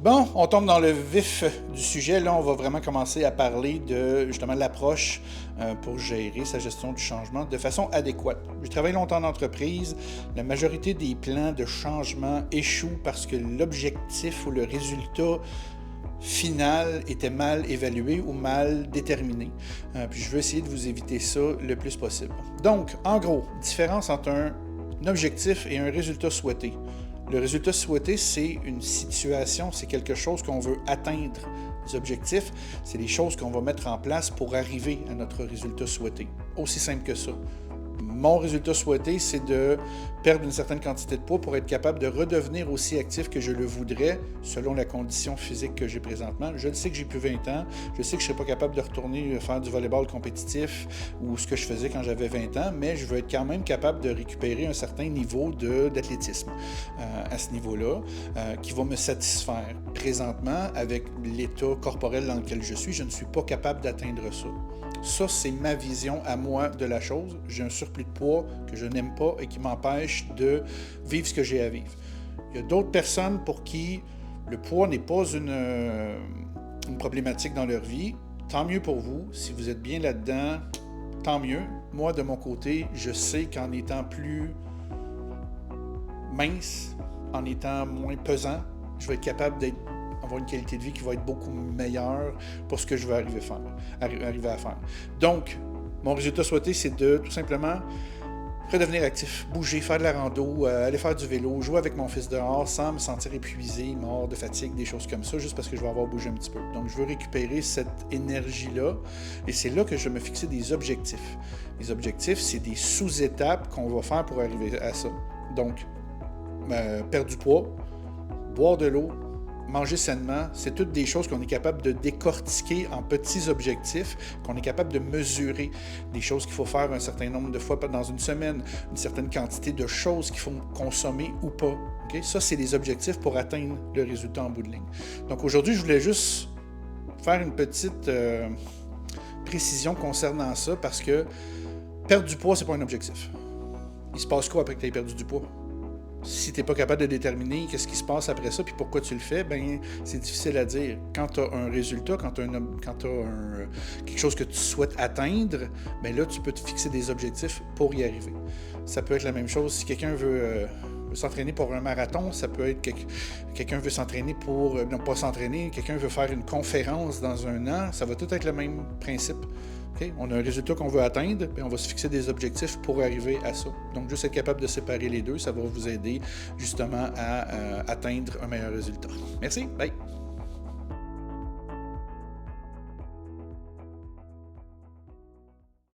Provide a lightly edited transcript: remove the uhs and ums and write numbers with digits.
Bon, on tombe dans le vif du sujet. Là, on va vraiment commencer à parler de justement l'approche pour gérer sa gestion du changement de façon adéquate. J'ai travaillé longtemps en entreprise. La majorité des plans de changement échouent parce que l'objectif ou le résultat final était mal évalué ou mal déterminé. Puis je veux essayer de vous éviter ça le plus possible. Donc, en gros, différence entre un objectif et un résultat souhaité. Le résultat souhaité, c'est une situation, c'est quelque chose qu'on veut atteindre. Les objectifs, c'est les choses qu'on va mettre en place pour arriver à notre résultat souhaité. Aussi simple que ça. Mon résultat souhaité, c'est de perdre une certaine quantité de poids pour être capable de redevenir aussi actif que je le voudrais selon la condition physique que j'ai présentement. Je le sais que j'ai plus 20 ans, je sais que je ne serai pas capable de retourner faire du volleyball compétitif ou ce que je faisais quand j'avais 20 ans, mais je veux être quand même capable de récupérer un certain niveau d'athlétisme à ce niveau-là qui va me satisfaire. Présentement, avec l'état corporel dans lequel je suis, je ne suis pas capable d'atteindre ça. Ça, c'est ma vision à moi de la chose. J'ai un surplus de poids que je n'aime pas et qui m'empêche de vivre ce que j'ai à vivre. Il y a d'autres personnes pour qui le poids n'est pas une problématique dans leur vie. Tant mieux pour vous. Si vous êtes bien là-dedans, tant mieux. Moi, de mon côté, je sais qu'en étant plus mince, en étant moins pesant, je vais être capable d'avoir une qualité de vie qui va être beaucoup meilleure pour ce que je veux arriver à faire. Donc, mon résultat souhaité, c'est de tout simplement redevenir actif, bouger, faire de la rando, aller faire du vélo, jouer avec mon fils dehors sans me sentir épuisé, mort de fatigue, des choses comme ça, juste parce que je vais avoir bougé un petit peu. Donc, je veux récupérer cette énergie-là et c'est là que je vais me fixer des objectifs. Les objectifs, c'est des sous-étapes qu'on va faire pour arriver à ça. Donc, perdre du poids, boire de l'eau, manger sainement, c'est toutes des choses qu'on est capable de décortiquer en petits objectifs, qu'on est capable de mesurer, des choses qu'il faut faire un certain nombre de fois dans une semaine, une certaine quantité de choses qu'il faut consommer ou pas. Okay? Ça, c'est des objectifs pour atteindre le résultat en bout de ligne. Donc aujourd'hui, je voulais juste faire une petite précision concernant ça parce que perdre du poids, c'est pas un objectif. Il se passe quoi après que tu aies perdu du poids? Si tu n'es pas capable de déterminer qu'est-ce qui se passe après ça puis pourquoi tu le fais, ben c'est difficile à dire. Quand tu as un résultat, quand tu as quelque chose que tu souhaites atteindre, ben là, tu peux te fixer des objectifs pour y arriver. Ça peut être la même chose si quelqu'un veut s'entraîner pour un marathon, ça peut être quelqu'un veut s'entraîner pour... non, pas s'entraîner, quelqu'un veut faire une conférence dans un an, ça va tout être le même principe. Okay? On a un résultat qu'on veut atteindre, puis on va se fixer des objectifs pour arriver à ça. Donc, juste être capable de séparer les deux, ça va vous aider justement à atteindre un meilleur résultat. Merci, bye!